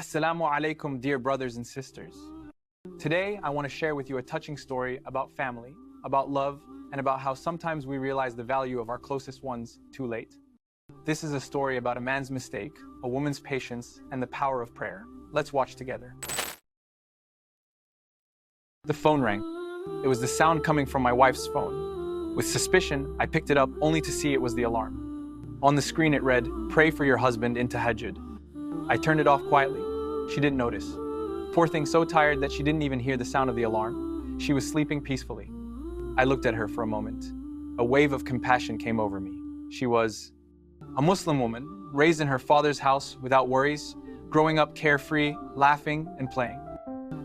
Assalamu alaikum, dear brothers and sisters. Today, I want to share with you a touching story about family, about love, and about how sometimes we realize the value of our closest ones too late. This is a story about a man's mistake, a woman's patience, and the power of prayer. Let's watch together. The phone rang. It was the sound coming from my wife's phone. With suspicion, I picked it up only to see it was the alarm. On the screen it read, "Pray for your husband in tahajjud." I turned it off quietly. She didn't notice. Poor thing, so tired that she didn't even hear the sound of the alarm. She was sleeping peacefully. I looked at her for a moment. A wave of compassion came over me. She was a Muslim woman, raised in her father's house without worries, growing up carefree, laughing and playing.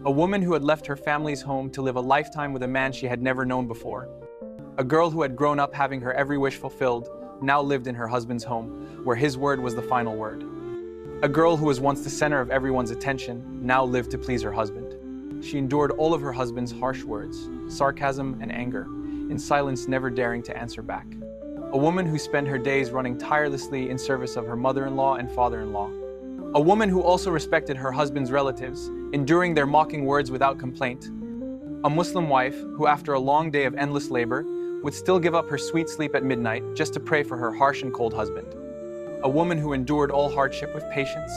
A woman who had left her family's home to live a lifetime with a man she had never known before. A girl who had grown up having her every wish fulfilled, now lived in her husband's home, where his word was the final word. A girl who was once the center of everyone's attention, now lived to please her husband. She endured all of her husband's harsh words, sarcasm and anger, in silence, never daring to answer back. A woman who spent her days running tirelessly in service of her mother-in-law and father-in-law. A woman who also respected her husband's relatives, enduring their mocking words without complaint. A Muslim wife who, after a long day of endless labor, would still give up her sweet sleep at midnight just to pray for her harsh and cold husband. A woman who endured all hardship with patience.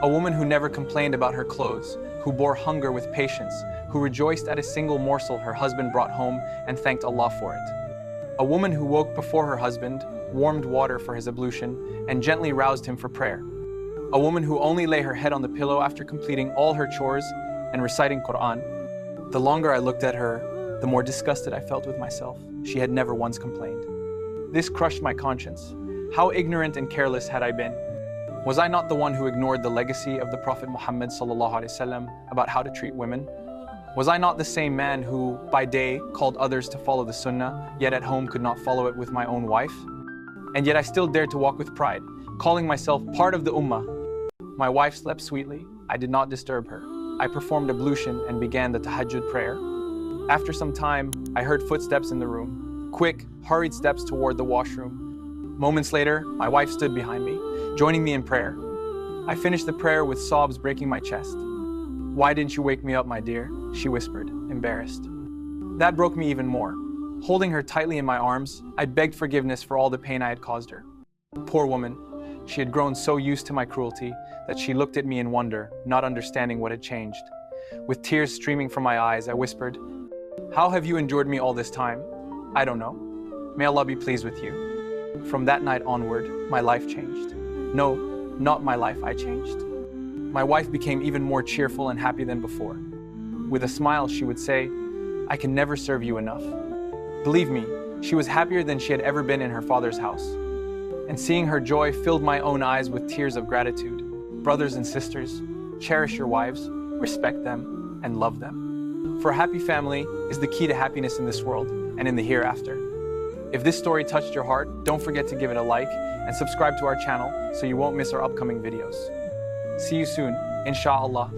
A woman who never complained about her clothes, who bore hunger with patience, who rejoiced at a single morsel her husband brought home and thanked Allah for it. A woman who woke before her husband, warmed water for his ablution, and gently roused him for prayer. A woman who only lay her head on the pillow after completing all her chores and reciting Quran. The longer I looked at her, the more disgusted I felt with myself. She had never once complained. This crushed my conscience. How ignorant and careless had I been? Was I not the one who ignored the legacy of the Prophet Muhammad ﷺ about how to treat women? Was I not the same man who, by day, called others to follow the Sunnah, yet at home could not follow it with my own wife? And yet I still dared to walk with pride, calling myself part of the Ummah. My wife slept sweetly. I did not disturb her. I performed ablution and began the tahajjud prayer. After some time, I heard footsteps in the room, quick, hurried steps toward the washroom. Moments later, my wife stood behind me, joining me in prayer. I finished the prayer with sobs breaking my chest. "Why didn't you wake me up, my dear?" she whispered, embarrassed. That broke me even more. Holding her tightly in my arms, I begged forgiveness for all the pain I had caused her. Poor woman, she had grown so used to my cruelty that she looked at me in wonder, not understanding what had changed. With tears streaming from my eyes, I whispered, "How have you endured me all this time?" "I don't know. May Allah be pleased with you." From that night onward, my life changed. No, not my life, I changed. My wife became even more cheerful and happy than before. With a smile, she would say, "I can never serve you enough." Believe me, she was happier than she had ever been in her father's house. And seeing her joy filled my own eyes with tears of gratitude. Brothers and sisters, cherish your wives, respect them, and love them. For a happy family is the key to happiness in this world and in the hereafter. If this story touched your heart, don't forget to give it a like and subscribe to our channel so you won't miss our upcoming videos. See you soon, inshallah.